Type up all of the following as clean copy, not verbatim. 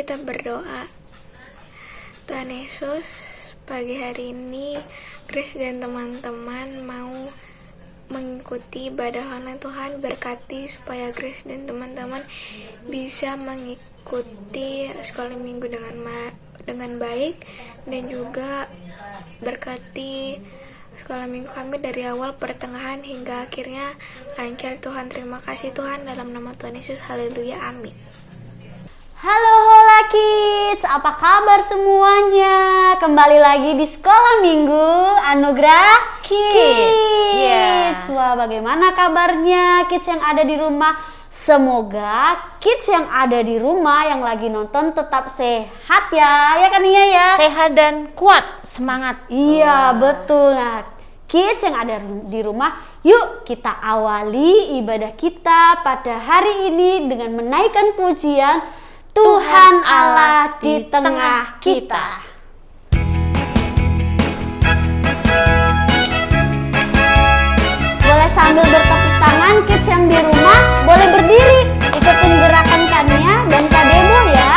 kita berdoa. Tuhan Yesus, pagi hari ini Grace dan teman-teman mau mengikuti ibadah online. Tuhan berkati supaya Grace dan teman-teman bisa mengikuti sekolah minggu dengan baik, dan juga berkati sekolah minggu kami dari awal, pertengahan hingga akhirnya lancar. Tuhan, terima kasih Tuhan, dalam nama Tuhan Yesus, haleluya, amin. Halo Hola Kids, apa kabar semuanya? Kembali lagi di Sekolah Minggu Anugerah Kids. Wah, bagaimana kabarnya Kids yang ada di rumah? Semoga Kids yang ada di rumah yang lagi nonton tetap sehat ya. Ya kan Nia ya? Sehat dan kuat, semangat. Iya, betul. Nah, Kids yang ada di rumah, yuk kita awali ibadah kita pada hari ini dengan menaikkan pujian Tuhan Allah di tengah kita. Boleh sambil bertepuk tangan, Kids yang di rumah boleh berdiri, ikutin gerakan Kania dan Kak Debo ya.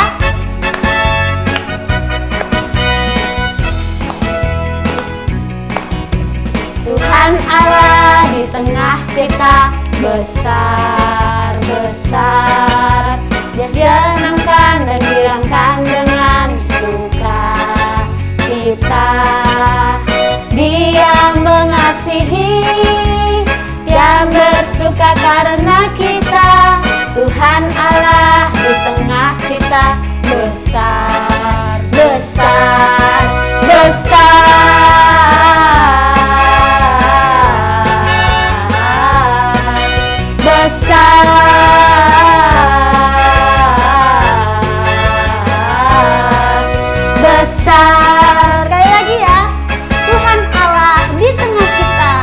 Tuhan Allah di tengah kita, besar, besar. Dia senangkan dan girangkan dengan suka cita. Dia mengasihi yang bersuka karena kita. Tuhan Allah di tengah kita, besar, besar, besar. Sekali lagi ya, Tuhan Allah di tengah kita.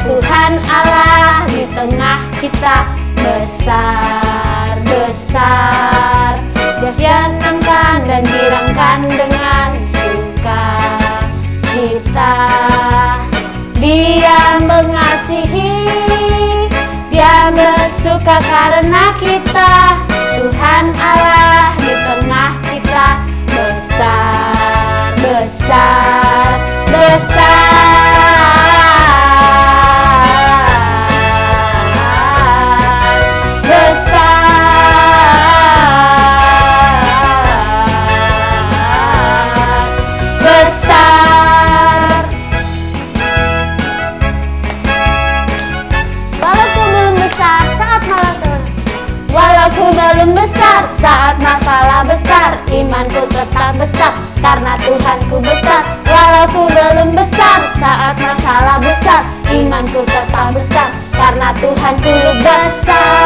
Tuhan Allah di tengah kita, besar, besar. Dia senangkan dan girangkan dengan suka cita. Dia mengasihi, dia bersuka karena kita. Tuhan Allah di tengah kita, besar, besar, besar. Belum besar saat masalah besar, imanku tetap besar karena Tuhanku besar. Walau ku belum besar saat masalah besar, imanku tetap besar karena Tuhanku besar.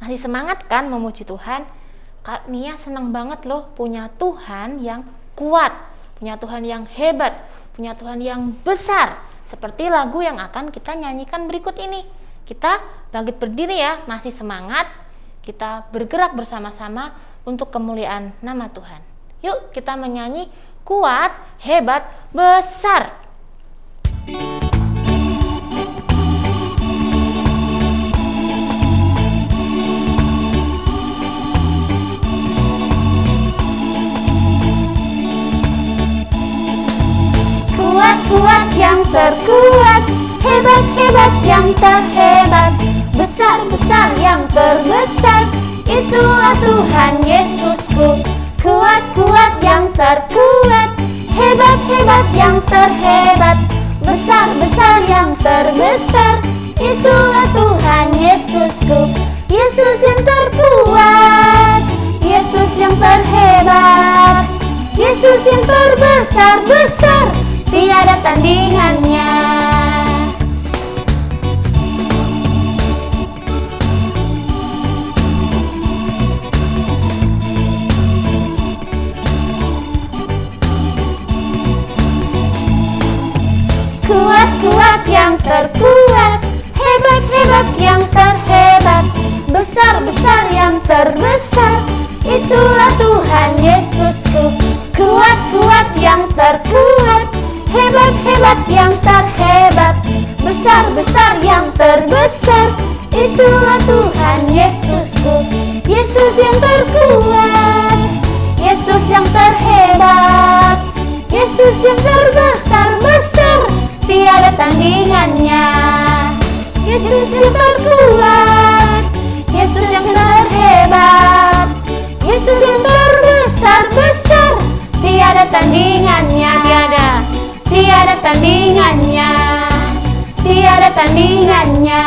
Masih semangat kan memuji Tuhan? Kak Nia senang banget loh punya Tuhan yang kuat, punya Tuhan yang hebat, punya Tuhan yang besar. Seperti lagu yang akan kita nyanyikan berikut ini. Kita bangkit berdiri ya, masih semangat. Kita bergerak bersama-sama untuk kemuliaan nama Tuhan. Yuk kita menyanyi kuat, hebat, besar. Kuat yang terkuat, hebat-hebat yang terhebat, besar-besar yang terbesar, itulah Tuhan Yesusku. Kuat-kuat yang terkuat, hebat-hebat yang terhebat, besar-besar yang terbesar, itulah Tuhan Yesusku. Yesus yang terkuat, Yesus yang terhebat, Yesus yang terbesar-besar, tiada tandingannya. yang terbesar. Itulah Tuhan Yesusku, Yesus yang terkuat, Yesus yang terhebat, Yesus yang terbesar-besar, tiada tandingannya. Yesus yang terkuat, Yesus yang terhebat, Yesus yang terbesar-besar, tiada tandingannya. Tiada tandingannya, tiada tandingannya.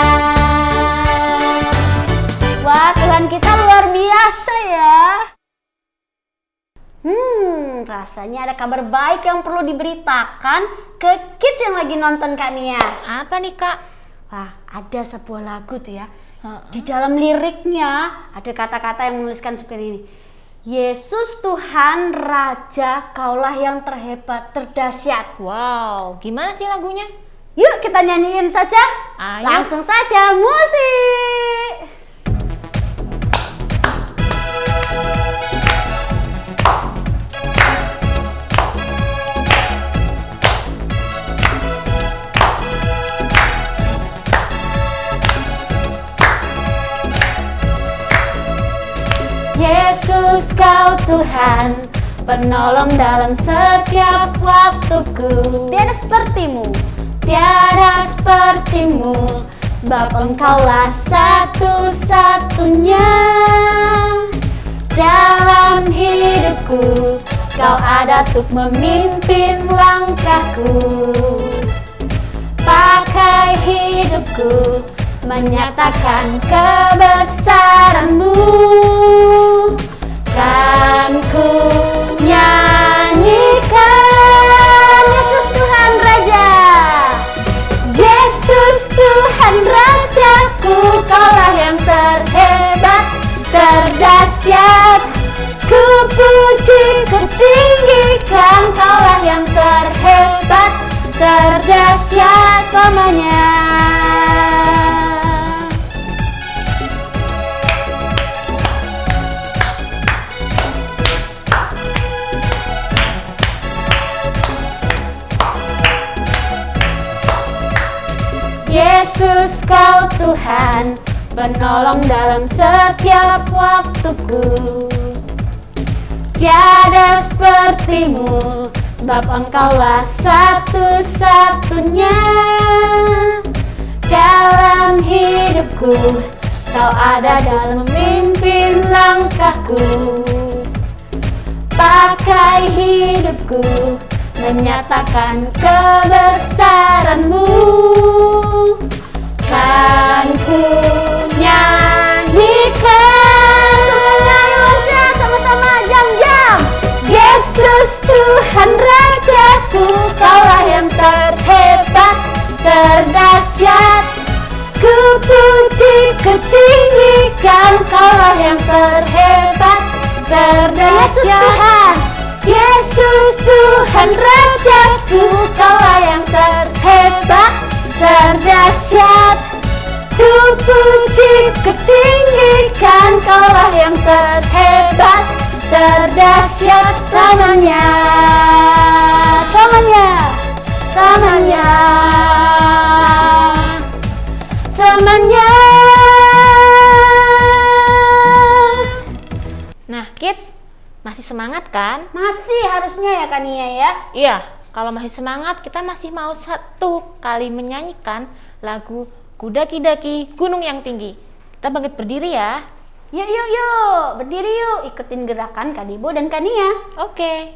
Wah, Tuhan kita luar biasa ya. Rasanya ada kabar baik yang perlu diberitakan ke kids yang lagi nonton Kak Nia. Apa nih Kak? Wah, ada sebuah lagu tuh ya. Di dalam liriknya ada kata-kata yang menuliskan seperti ini. Yesus Tuhan Raja, Kaulah yang terhebat, terdahsyat. Wow, gimana sih lagunya? Yuk kita nyanyiin saja. Ayo. Langsung saja, musik. Yesus Kau Tuhan, penolong dalam setiap waktuku. Tiada sepertimu, tiada sepertimu, sebab Engkaulah satu-satunya. Dalam hidupku, Kau ada untuk memimpin langkahku. Pakai hidupku, menyatakan kebesaran-Mu. Kan ku nyanyikan Yesus Tuhan Raja, Yesus Tuhan Rajaku, Kaulah yang terhebat, terdahsyat. Ku puji, ku tinggikan, Kaulah yang terhebat, terdahsyat selamanya. Yesus Kau Tuhan, penolong dalam setiap waktuku. Tiada sepertimu, sebab Engkaulah satu-satunya. Dalam hidupku, Kau ada dalam memimpin langkahku. Pakai hidupku, menyatakan kebesaran-Mu. Kan ku nyanyikan, semuanya ayo sama-sama jam-jam. Yesus Tuhan Rajaku, Kaulah yang terhebat, terdahsyat. Ku puji, ku tinggikan, Kaulah yang terhebat, terdahsyat. Yesus Tuhan Rajaku, Kaulah yang terhebat, terdahsyat. Ku puji, ku tinggikan, Kaulah yang terhebat, terdahsyat selamanya. Selamanya, selamanya, selamanya. Nah, kids, masih semangat kan? Masih harusnya ya Kak Nia ya. Iya, kalau masih semangat, kita masih mau satu kali menyanyikan lagu Kudaki-daki Gunung yang Tinggi. Kita bangkit berdiri ya. Yuk, yuk, yuk. Berdiri yuk. Ikutin gerakan Kak Dibo dan Kak Nia. Oke.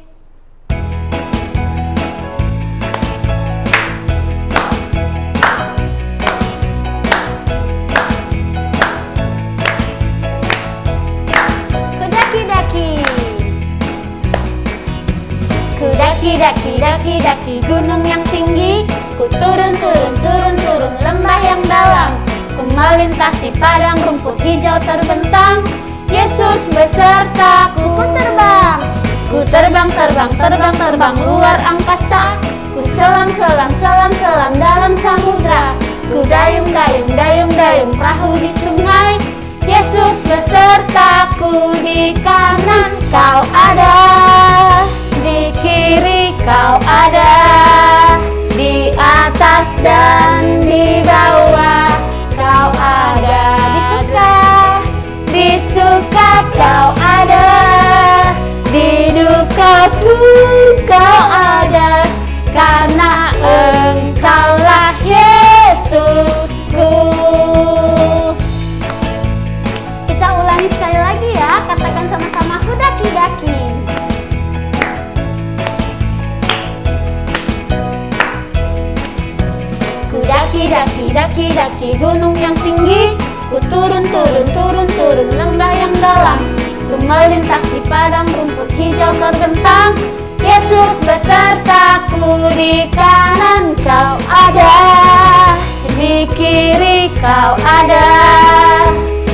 Kudaki-daki. Kudaki-daki gunung yang tinggi. Ku turun lembah yang dalam. Ku melintasi padang rumput hijau terbentang. Yesus besertaku. Ku terbang luar angkasa. Ku selam dalam samudra. Ku dayung perahu di sungai. Yesus besertaku, di kanan Kau ada, di kiri Kau ada, di atas atas dan di bawah Kau ada. Di suka Kau ada, di duka pun Kau ada, karena Engkaulah Yesusku. Kita ulangi sekali lagi ya, katakan sama-sama hudaki-daki. Ku daki gunung yang tinggi, ku turun lembah yang dalam, ku melintasi padang rumput hijau terbentang. Yesus besertaku, di kanan Kau ada, di kiri Kau ada,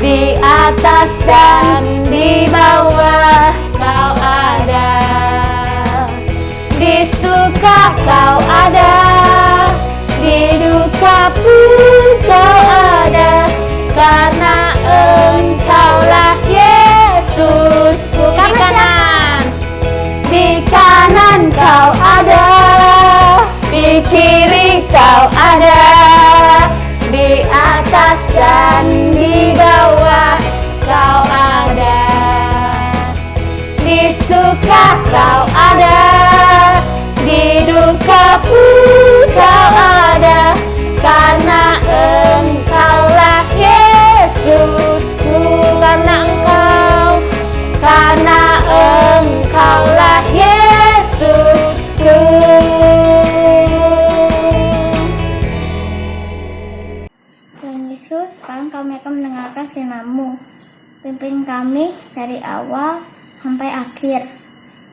di atas dan di bawah Kau ada, di suka Kau ada, di duka pun Kau ada, karena Engkaulah Yesusku. Di kanan Kau ada, di kiri Kau ada, di atas dan di bawah Kau ada, di suka Kau ada, di duka pun Kau ada, karena Engkaulah Yesusku. Karena Engkaulah Yesusku. Tuhan Yesus, sekarang kami akan mendengarkan firman-Mu. Pimpin kami dari awal sampai akhir.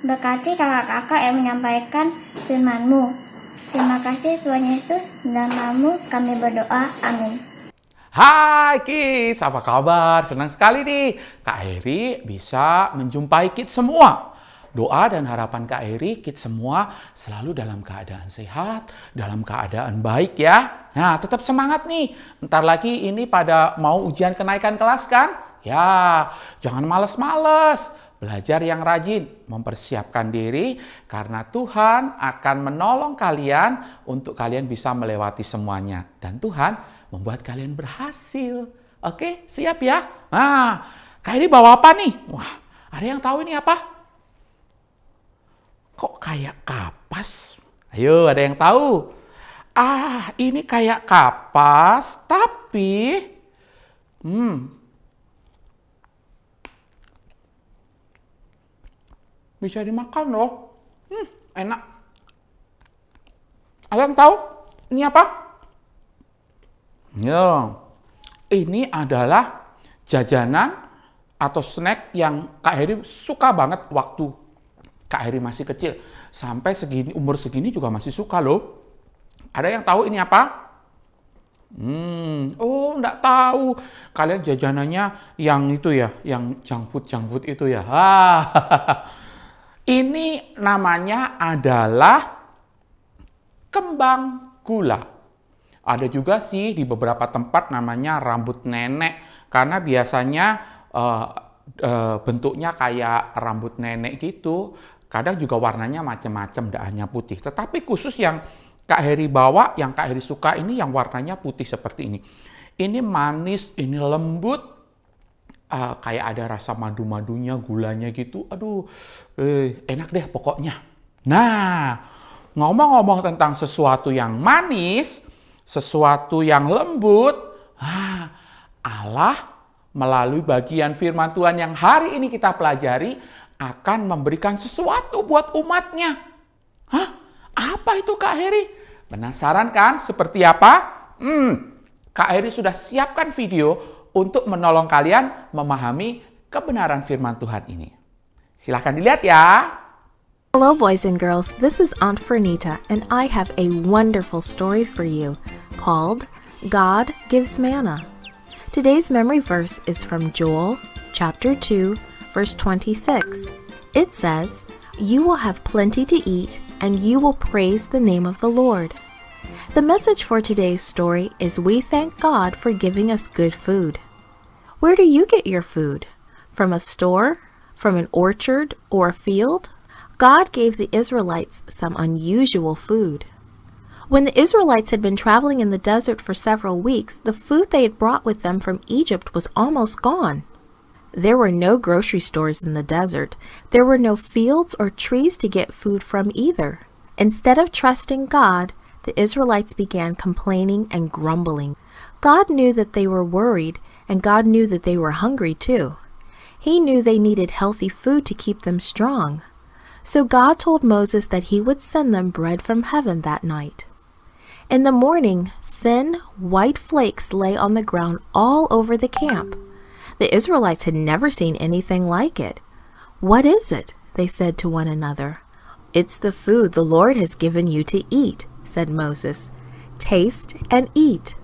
Berkati kakak-kakak yang menyampaikan firman-Mu. Terima kasih Tuhan Yesus, dalam nama-Mu kami berdoa. Amin. Hai Kids, apa kabar? Senang sekali nih Kak Heri bisa menjumpai Kids semua. Doa dan harapan Kak Heri, Kids semua selalu dalam keadaan sehat, dalam keadaan baik ya. Nah, tetap semangat nih. Ntar lagi ini pada mau ujian kenaikan kelas kan? Ya, jangan males-males. Belajar yang rajin, mempersiapkan diri karena Tuhan akan menolong kalian untuk kalian bisa melewati semuanya. Dan Tuhan membuat kalian berhasil. Oke, siap ya? Nah, Kak Heri bawa apa nih? Wah, ada yang tahu ini apa? Kok kayak kapas? Ayo, ada yang tahu? Ah, ini kayak kapas, tapi bisa dimakan loh. Enak. Ada yang tahu? Ini apa? Ya, ini adalah jajanan atau snack yang Kak Heri suka banget waktu Kak Heri masih kecil. Sampai segini, umur segini juga masih suka loh. Ada yang tahu ini apa? Oh, enggak tahu. Kalian jajanannya yang itu ya, yang junk food itu ya. Ini namanya adalah kembang gula. Ada juga sih di beberapa tempat namanya rambut nenek. Karena biasanya bentuknya kayak rambut nenek gitu. Kadang juga warnanya macam-macam, tidak hanya putih. Tetapi khusus yang Kak Heri bawa, yang Kak Heri suka ini yang warnanya putih seperti ini. Ini manis, ini lembut. Kayak ada rasa madu-madunya, gulanya gitu. Aduh, enak deh pokoknya. Nah, ngomong-ngomong tentang sesuatu yang manis, sesuatu yang lembut, Allah melalui bagian firman Tuhan yang hari ini kita pelajari akan memberikan sesuatu buat umatnya. Apa itu Kak Heri? Penasaran kan seperti apa? Kak Heri sudah siapkan video untuk menolong kalian memahami kebenaran firman Tuhan ini. Silahkan dilihat ya. Hello, boys and girls. This is Aunt Fernita, and I have a wonderful story for you called God Gives Manna. Today's memory verse is from Joel chapter 2, verse 26. It says, "You will have plenty to eat, and you will praise the name of the Lord." The message for today's story is we thank God for giving us good food. Where do you get your food? From a store? From an orchard or a field? God gave the Israelites some unusual food. When the Israelites had been traveling in the desert for several weeks, the food they had brought with them from Egypt was almost gone. There were no grocery stores in the desert. There were no fields or trees to get food from either. Instead of trusting God, the Israelites began complaining and grumbling. God knew that they were worried, and God knew that they were hungry too. He knew they needed healthy food to keep them strong. So God told Moses that he would send them bread from heaven that night. In the morning, thin, white flakes lay on the ground all over the camp. The Israelites had never seen anything like it. "What is it?" they said to one another. "It's the food the Lord has given you to eat," said Moses. "Taste and eat."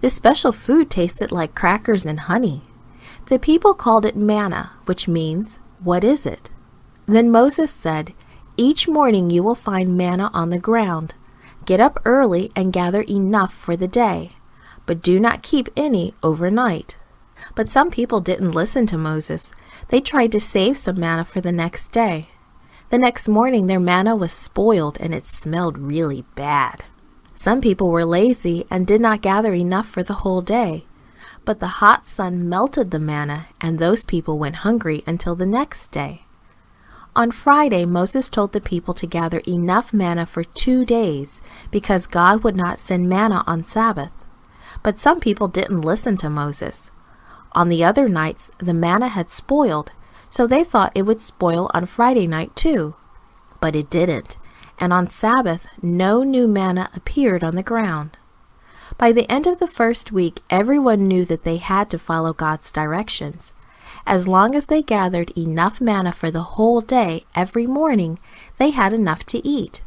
This special food tasted like crackers and honey. The people called it manna, which means, "What is it?" Then Moses said, "Each morning you will find manna on the ground. Get up early and gather enough for the day, but do not keep any overnight." But some people didn't listen to Moses. They tried to save some manna for the next day. The next morning their manna was spoiled and it smelled really bad. Some people were lazy and did not gather enough for the whole day. But the hot sun melted the manna, and those people went hungry until the next day. On Friday, Moses told the people to gather enough manna for 2 days because God would not send manna on Sabbath. But some people didn't listen to Moses. On the other nights, the manna had spoiled, so they thought it would spoil on Friday night too. But it didn't, and on Sabbath, no new manna appeared on the ground. By the end of the first week, everyone knew that they had to follow God's directions. As long as they gathered enough manna for the whole day every morning, they had enough to eat.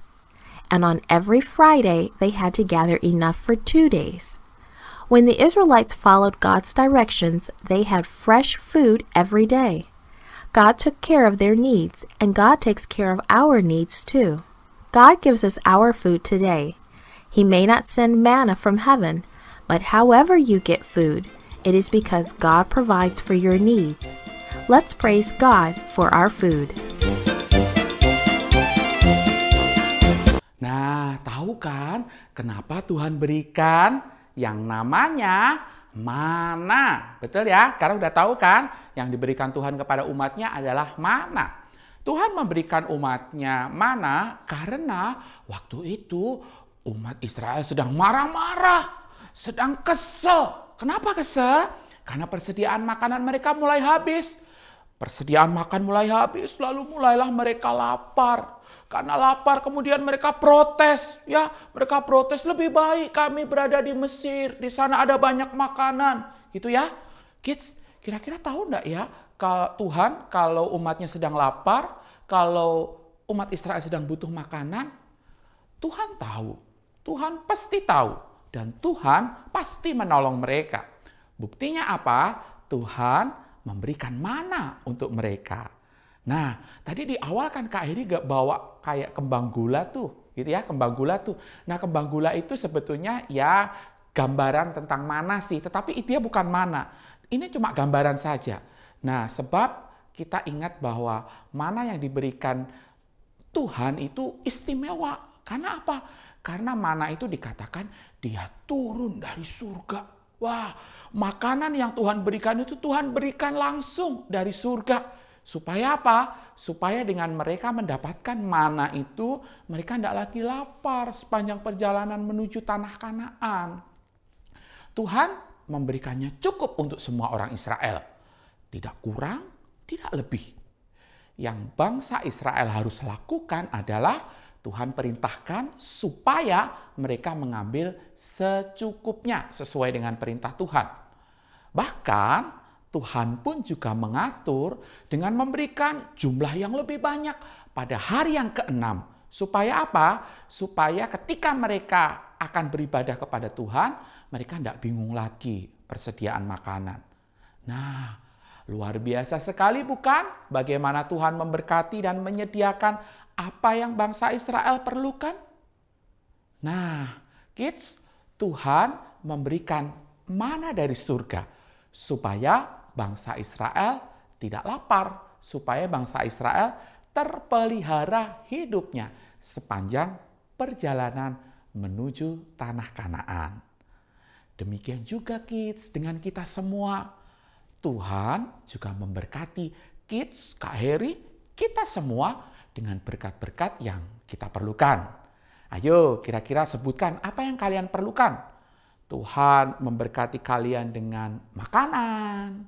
And on every Friday, they had to gather enough for 2 days. When the Israelites followed God's directions, they had fresh food every day. God took care of their needs, and God takes care of our needs too. God gives us our food today. He may not send manna from heaven, but however you get food, it is because God provides for your needs. Let's praise God for our food. Nah, tahu kan kenapa Tuhan berikan yang namanya mana? Betul ya? Sekarang udah tahu kan yang diberikan Tuhan kepada umatnya adalah mana. Tuhan memberikan umatnya mana karena waktu itu umat Israel sedang marah-marah, sedang kesel. Kenapa kesel? Karena persediaan makanan mereka mulai habis. Persediaan makan mulai habis, lalu mulailah mereka lapar. Karena lapar kemudian mereka protes. Ya, mereka protes, lebih baik kami berada di Mesir. Di sana ada banyak makanan. Gitu ya. Kids, kira-kira tahu enggak ya, Tuhan kalau umatnya sedang lapar, kalau umat Israel sedang butuh makanan, Tuhan tahu. Tuhan pasti tahu. Dan Tuhan pasti menolong mereka. Buktinya apa? Tuhan memberikan mana untuk mereka. Nah, tadi di awal kan Kak Heri gak bawa kayak kembang gula tuh, gitu ya, kembang gula tuh. Nah, kembang gula itu sebetulnya ya gambaran tentang mana sih, tetapi dia bukan mana. Ini cuma gambaran saja. Nah, sebab kita ingat bahwa mana yang diberikan Tuhan itu istimewa. Karena apa? Karena mana itu dikatakan dia turun dari surga. Wah, makanan yang Tuhan berikan itu Tuhan berikan langsung dari surga. Supaya apa? Supaya dengan mereka mendapatkan mana itu, mereka tidak lagi lapar sepanjang perjalanan menuju tanah Kanaan. Tuhan memberikannya cukup untuk semua orang Israel. Tidak kurang, tidak lebih. Yang bangsa Israel harus lakukan adalah Tuhan perintahkan supaya mereka mengambil secukupnya sesuai dengan perintah Tuhan. Bahkan Tuhan pun juga mengatur dengan memberikan jumlah yang lebih banyak pada hari yang ke-6. Supaya apa? Supaya ketika mereka akan beribadah kepada Tuhan, mereka tidak bingung lagi persediaan makanan. Nah, luar biasa sekali bukan? Bagaimana Tuhan memberkati dan menyediakan apa yang bangsa Israel perlukan? Nah, kids, Tuhan memberikan mana dari surga supaya bangsa Israel tidak lapar, supaya bangsa Israel terpelihara hidupnya sepanjang perjalanan menuju tanah Kanaan. Demikian juga kids dengan kita semua. Tuhan juga memberkati kids, Kak Heri, kita semua dengan berkat-berkat yang kita perlukan. Ayo kira-kira sebutkan apa yang kalian perlukan. Tuhan memberkati kalian dengan makanan.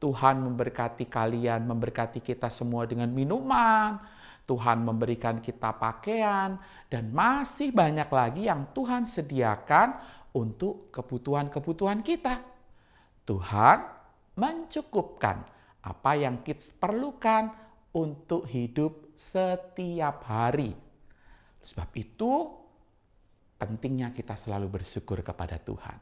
Tuhan memberkati kalian, memberkati kita semua dengan minuman. Tuhan memberikan kita pakaian. Dan masih banyak lagi yang Tuhan sediakan untuk kebutuhan-kebutuhan kita. Tuhan mencukupkan apa yang kids perlukan untuk hidup setiap hari. Sebab itu pentingnya kita selalu bersyukur kepada Tuhan.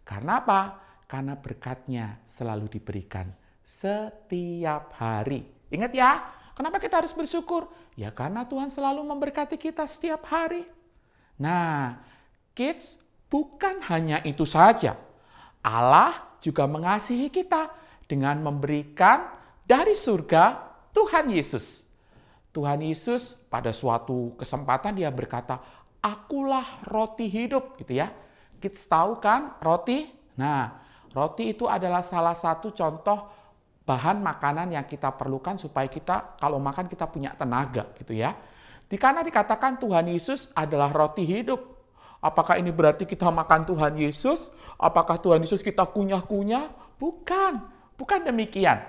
Karena apa? Karena berkat-Nya selalu diberikan setiap hari. Ingat ya, kenapa kita harus bersyukur? Ya karena Tuhan selalu memberkati kita setiap hari. Nah, kids, bukan hanya itu saja. Allah juga mengasihi kita dengan memberikan dari surga Tuhan Yesus. Tuhan Yesus pada suatu kesempatan dia berkata, "Akulah roti hidup," gitu ya. Kids tahu kan roti? Nah, roti itu adalah salah satu contoh bahan makanan yang kita perlukan supaya kita kalau makan kita punya tenaga gitu ya. Karena dikatakan Tuhan Yesus adalah roti hidup. Apakah ini berarti kita makan Tuhan Yesus? Apakah Tuhan Yesus kita kunyah-kunyah? Bukan demikian.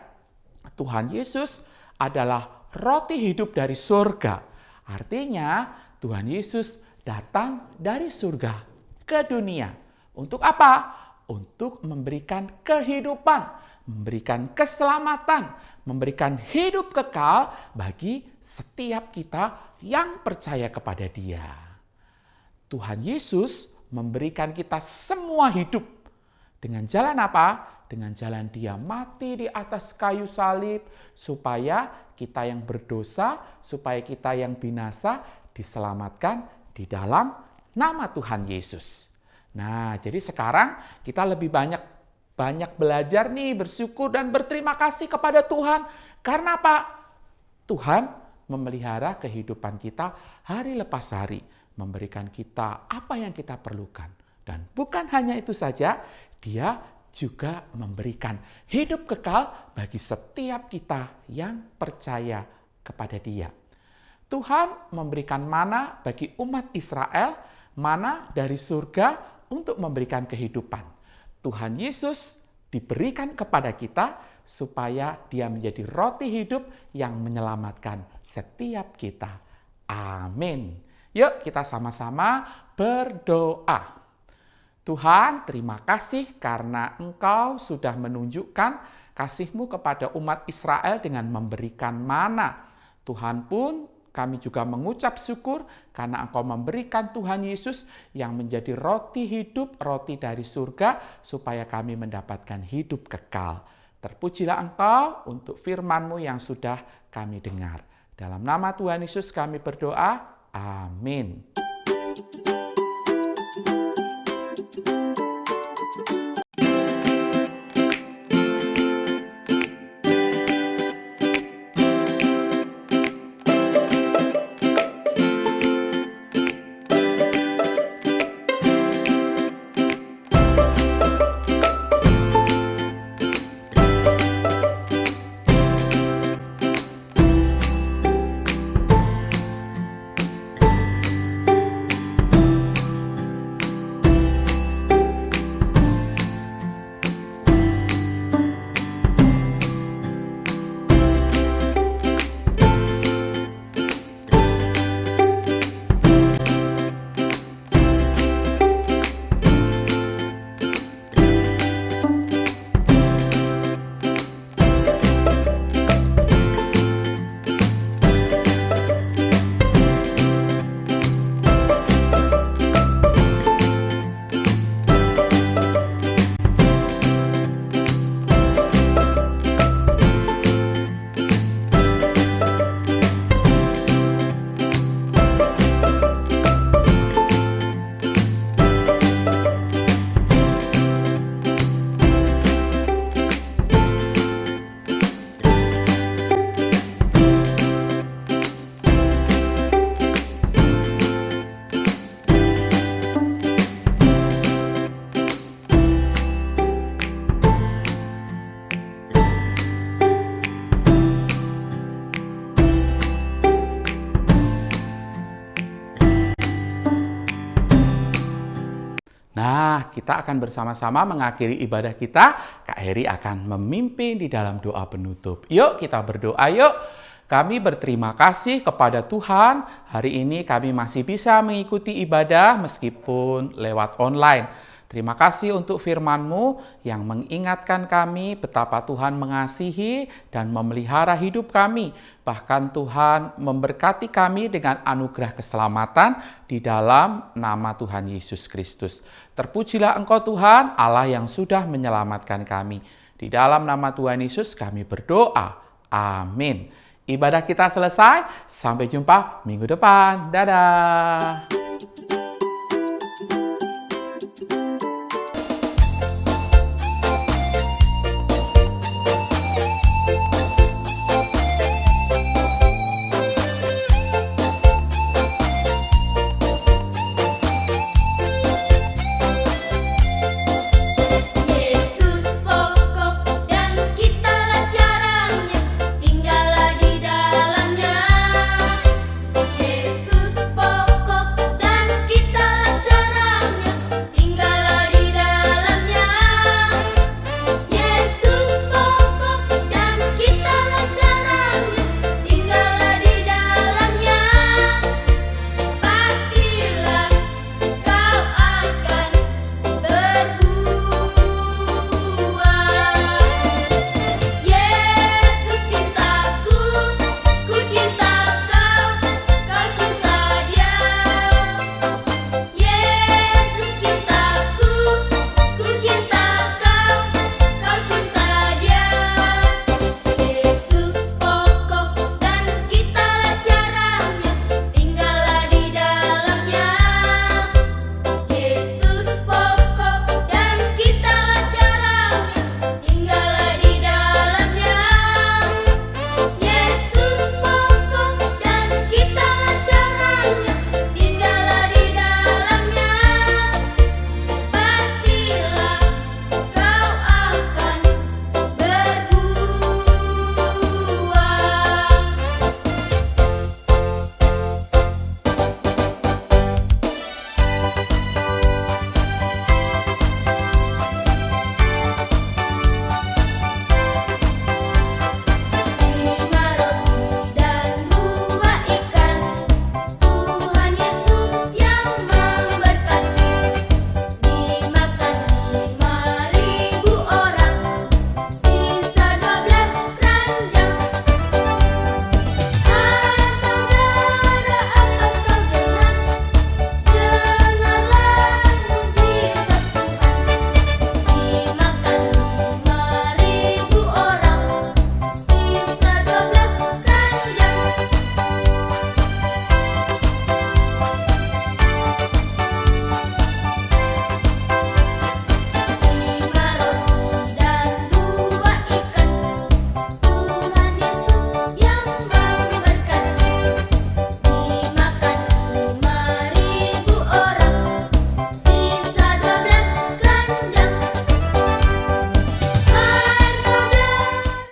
Tuhan Yesus adalah roti hidup dari surga. Artinya Tuhan Yesus datang dari surga ke dunia. Untuk apa? Untuk memberikan kehidupan, memberikan keselamatan, memberikan hidup kekal bagi setiap kita yang percaya kepada Dia. Tuhan Yesus memberikan kita semua hidup. Dengan jalan apa? Dengan jalan Dia mati di atas kayu salib supaya kita yang berdosa, supaya kita yang binasa diselamatkan di dalam nama Tuhan Yesus. Nah, jadi sekarang kita lebih banyak belajar nih, bersyukur dan berterima kasih kepada Tuhan. Karena apa? Tuhan memelihara kehidupan kita hari lepas hari, memberikan kita apa yang kita perlukan. Dan bukan hanya itu saja, Dia juga memberikan hidup kekal bagi setiap kita yang percaya kepada Dia. Tuhan memberikan mana bagi umat Israel, mana dari surga untuk memberikan kehidupan. Tuhan Yesus diberikan kepada kita supaya Dia menjadi roti hidup yang menyelamatkan setiap kita. Amin. Yuk kita sama-sama berdoa. Tuhan, terima kasih karena Engkau sudah menunjukkan kasih-Mu kepada umat Israel dengan memberikan mana. Tuhan pun kami juga mengucap syukur karena Engkau memberikan Tuhan Yesus yang menjadi roti hidup, roti dari surga, supaya kami mendapatkan hidup kekal. Terpujilah Engkau untuk firman-Mu yang sudah kami dengar. Dalam nama Tuhan Yesus kami berdoa. Amin. kita akan bersama-sama mengakhiri ibadah kita. Kak Heri akan memimpin di dalam doa penutup. Yuk kita berdoa yuk. Kami berterima kasih kepada Tuhan, hari ini kami masih bisa mengikuti ibadah meskipun lewat online. Terima kasih untuk firman-Mu yang mengingatkan kami betapa Tuhan mengasihi dan memelihara hidup kami. Bahkan Tuhan memberkati kami dengan anugerah keselamatan di dalam nama Tuhan Yesus Kristus. Terpujilah Engkau Tuhan, Allah yang sudah menyelamatkan kami. Di dalam nama Tuhan Yesus kami berdoa. Amin. Ibadah kita selesai. Sampai jumpa minggu depan. Dadah.